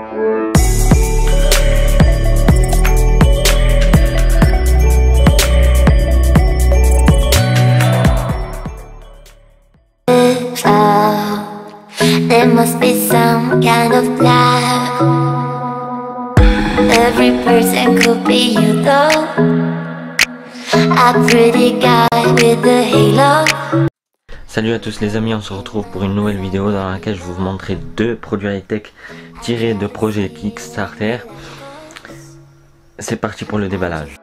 There must be some kind of love. Every person could be you though. A pretty guy with a halo. Salut à tous les amis, on se retrouve pour une nouvelle vidéo dans laquelle je vais vous montrer deux produits high-tech tirés de projets Kickstarter. C'est parti pour le déballage.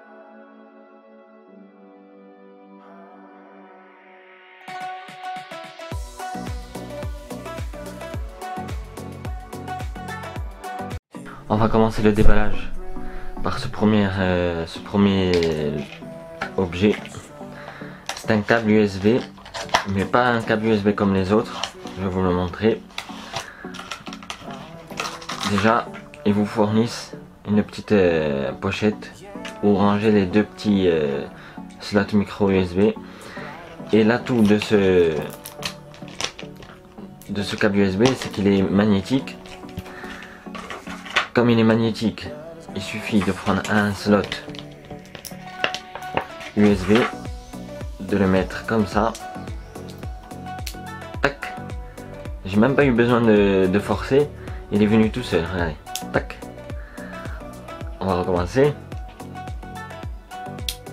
On va commencer le déballage par ce premier objet. C'est un câble USB, mais pas un câble USB comme les autres. Je vais vous le montrer. Déjà, ils vous fournissent une petite pochette où ranger les deux petits slots micro USB. Et l'atout de ce câble USB, c'est qu'il est magnétique. Comme il est magnétique, il suffit de prendre un slot USB, de le mettre comme ça. Tac. J'ai même pas eu besoin de forcer, il est venu tout seul. Regardez. Tac. On va recommencer.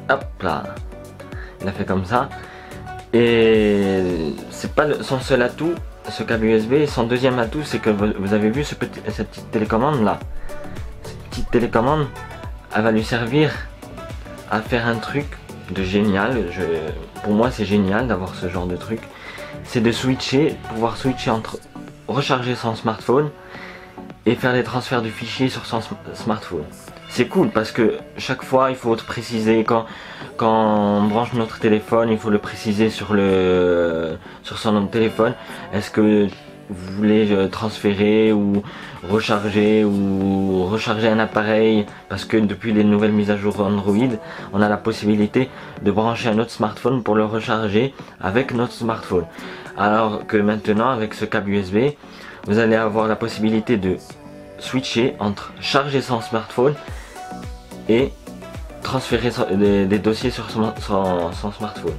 Hop là. Il a fait comme ça. Et c'est pas son seul atout. Ce câble USB, son deuxième atout, c'est que vous avez vu cette petite télécommande là. Cette petite télécommande, elle va lui servir à faire un truc de génial. Pour moi, c'est génial d'avoir ce genre de truc. C'est de switcher, pouvoir switcher entre recharger son smartphone et faire les transferts de fichiers sur son smartphone. C'est cool parce que chaque fois, il faut préciser quand on branche notre téléphone, il faut le préciser sur son nom de téléphone. Est-ce que vous voulez transférer ou recharger un appareil, parce que depuis les nouvelles mises à jour Android, on a la possibilité de brancher un autre smartphone pour le recharger avec notre smartphone. Alors que maintenant, avec ce câble USB, vous allez avoir la possibilité de switcher entre charger son smartphone et transférer des dossiers sur son smartphone.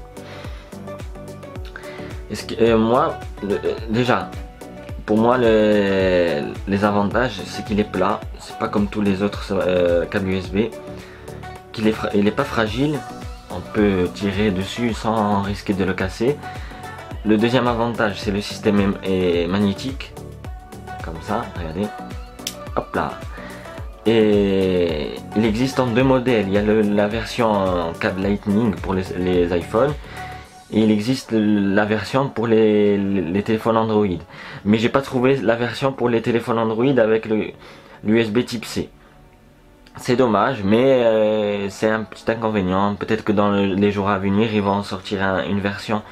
Déjà, pour moi, les avantages, c'est qu'il est plat. C'est pas comme tous les autres câbles USB. Il est pas fragile. On peut tirer dessus sans risquer de le casser. Le deuxième avantage, c'est le système est magnétique. Comme ça, regardez. Hop là. Et il existe en deux modèles. Il y a la version en câble Lightning pour les iPhones. Et il existe la version pour les téléphones Android. Mais j'ai pas trouvé la version pour les téléphones Android avec l'USB type C. C'est dommage, mais c'est un petit inconvénient. Peut-être que dans les jours à venir, ils vont en sortir une version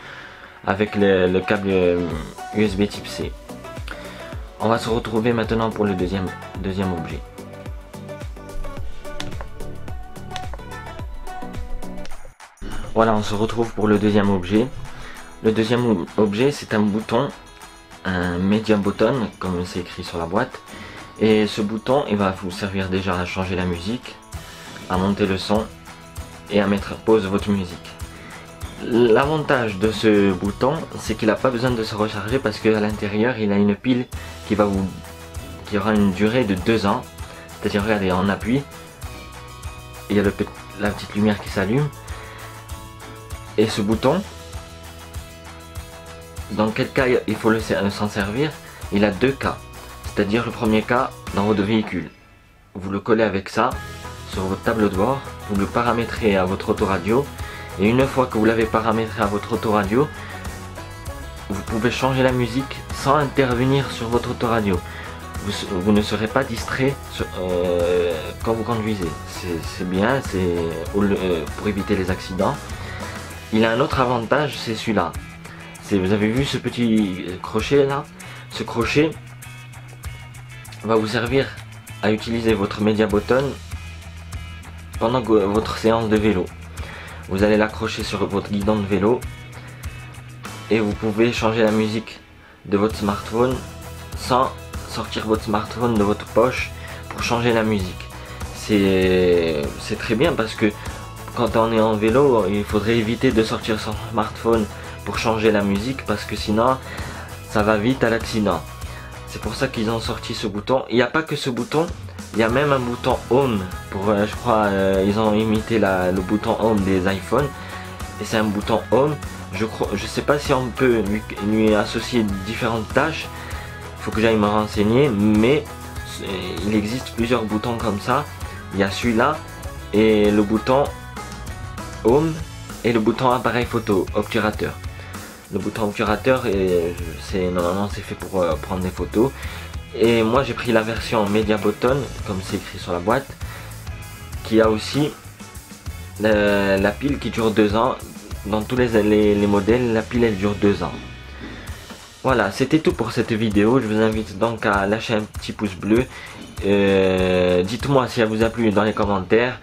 avec le câble USB type C. On va se retrouver maintenant pour le deuxième objet. Voilà, on se retrouve pour le deuxième objet. Le deuxième objet, c'est un bouton, un media button, comme c'est écrit sur la boîte. Et ce bouton, il va vous servir déjà à changer la musique, à monter le son et à mettre pause votre musique. L'avantage de ce bouton, c'est qu'il n'a pas besoin de se recharger parce qu'à l'intérieur, il a une pile qui aura une durée de 2 ans. C'est-à-dire, regardez, on appuie, il y a la petite lumière qui s'allume. Et ce bouton, dans quel cas il faut s'en servir? Il a deux cas. C'est-à-dire le premier cas, dans votre véhicule. Vous le collez avec ça, sur votre tableau de bord, vous le paramétrez à votre autoradio. Et une fois que vous l'avez paramétré à votre autoradio, vous pouvez changer la musique sans intervenir sur votre autoradio. Vous ne serez pas distrait quand vous conduisez. C'est bien, c'est pour éviter les accidents. Il a un autre avantage, c'est celui-là. Vous avez vu ce petit crochet là? Ce crochet va vous servir à utiliser votre media button pendant votre séance de vélo. Vous allez l'accrocher sur votre guidon de vélo et vous pouvez changer la musique de votre smartphone sans sortir votre smartphone de votre poche pour changer la musique. C'est très bien parce que quand on est en vélo, il faudrait éviter de sortir son smartphone pour changer la musique parce que sinon ça va vite à l'accident. C'est pour ça qu'ils ont sorti ce bouton. Il n'y a pas que ce bouton, il y a même un bouton Home pour, je crois, ils ont imité le bouton Home des iPhones. Et c'est un bouton Home. Je sais pas si on peut lui associer différentes tâches. Il faut que j'aille me renseigner, mais il existe plusieurs boutons comme ça. Il y a celui-là et le bouton Home et le bouton appareil photo obturateur. Le bouton obturateur, normalement c'est fait pour prendre des photos. Et moi j'ai pris la version Media Button, comme c'est écrit sur la boîte, qui a aussi la pile qui dure 2 ans. Dans tous les modèles, la pile elle dure 2 ans. Voilà, c'était tout pour cette vidéo. Je vous invite donc à lâcher un petit pouce bleu. Dites-moi si elle vous a plu dans les commentaires.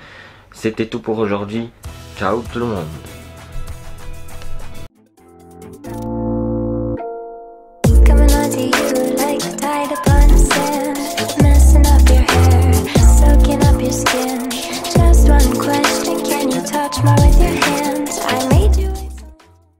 C'était tout pour aujourd'hui. Ciao tout le monde.